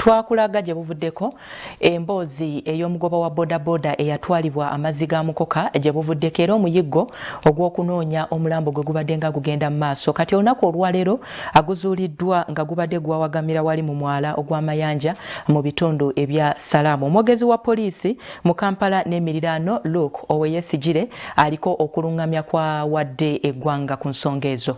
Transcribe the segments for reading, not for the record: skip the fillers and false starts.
twakulaga gye buvuddeko emboozi ey'omugoba wa bodaboda eyatwalibwa amazzi ga mukoka gye buvuddeko era omuyiggo ogw'okunoonya omulambo gwe gubadde nga gugenda mu maaso. Kati olunaku olwaleero aguzuuliddwa nga gubadde gwawagamira wali mu mwala ogwa Mayanja mu bitundu ebya Salaamu. Omwogezi wa poliisi mu Kampala n'emiriraano Luke Oweyesigire aliko okulungamya kwa wadde eggwanga ku nsonga ezo.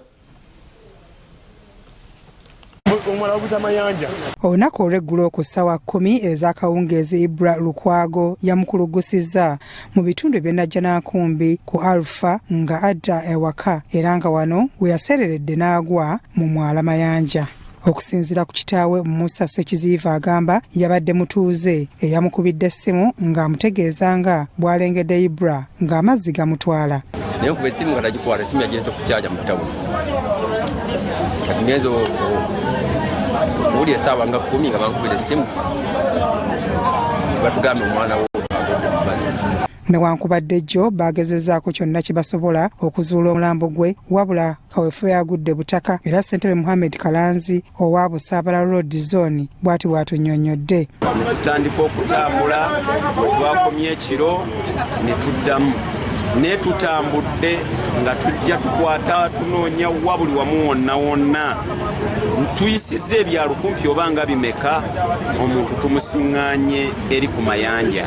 Olunaku olw'eggulo ku ssaawa 10 ez'akawungeezi Ibra Lukwago yamukulugusizza mu bitundu by'Ennajjanankumbi ku AFA nga adda ewaka era nga wano we yasereredde n'agwa mu mwala Mayanja. Okusinziira ku kitaawe Musa Sekiziiva agamba yabadde mutuuze eyamukubidde essimu ng'amutegeeza nga bw'alengedde Ibra ng'amazzi gamutwala. Naye kuba essimu nga tagikwala, essimu yagirese ku kyaja mu ttabo. Kati ngezo uli esaawa nga 10 nga bankubira essimu batugambe omwana wo bazzi. Newankubadde jjo baagezezzaako kyonna kye basobola okuzuula omulambo gwe wabula kaweefube agudde butaka era Ssentebe Muhammad Kalanzi owa Busaabala Road Zone bw'ati bw'atunnyonnyodde. Tutandika okutambula bwe twakomye ekiro ne tuddamu ne tutambudde nga tujja tukwata tunoonya wabuli wamu wonna wonna tuyisizza ebyalo kumpi oba nga bimeka omuntu tumusiŋŋaanye eri ku Mayanja.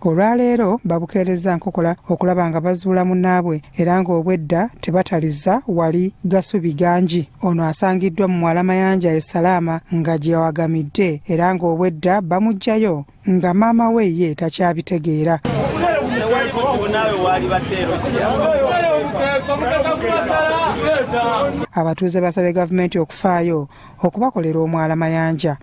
Olwaleero babukeereza nkokola okulaba nga bazuula munnaabwe era ng'obwedda tebatalizza wali Gasubi Ganji. Ono asangiddwa mu mwala Mayanja e Salaama nga gye yawagamidde era ng'obwedda bamuggyayo nga maama we ye takyabitegeera. Abatuuze basabye gavumenti okufaayo okubakolera omwala Mayanja.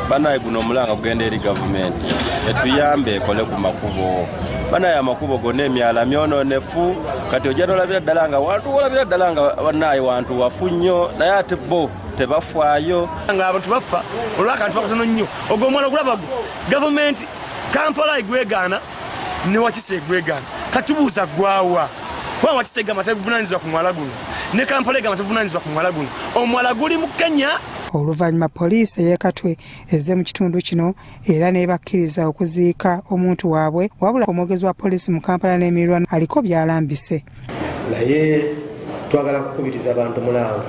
Banaye guno omulanga kugenda eri gavumenti etuyambe ekole ku makubo. Banaye amakubo gonna emyala myonoonefu kati ojja n'olabira ddala nga wantu wolabira ddala nga banaye wantu wafu nnyo naye ate bo tebafaayo. Nga abantu bafa olw'akantu akatono nnyo ogwo omwala ogulabago gavumenti Kampala egwegaana ne Wakise egwegaana katubuuza gwawa kuba Wakise egamba tebuvunaanyizibwa ku mwala guno ne Kampala egamba tebuvunaanyizibwa ku mwala guno. Omwala guli mu Kenya. Oluvannyuma poliisi ey'Ekatwe ezze mu kitundu kino era n'ebakkiriza okuziika omuntu waabwe wabula omwogezi wa poliisi mu Kampala n'emiriraano aliko by'alambise. Naye twagala kukubiriza abantu mulanga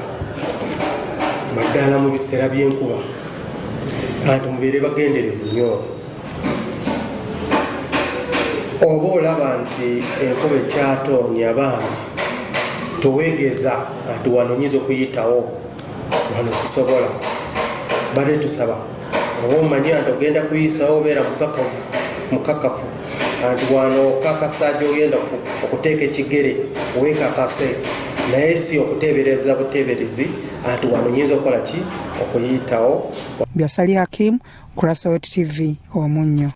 maddala mu biseera by'enkuba anti mubeere bagenderevu nnyo. Oba olaba nti enkuba ekyatoonya abaami toweegeza ati wano nyiza okuyitawo wano sisobola bale tusaba oba omanyi nti ogenda kuyisawo obeera mukakafu anti wano kakasa gy'ogenda okuteeka ekigere weekakase naye si okuteebereza buteeberezi anti wano nyinza okukola ki okuyitawo. Byasali Hakim, Kurasawet TV, Omunnyo.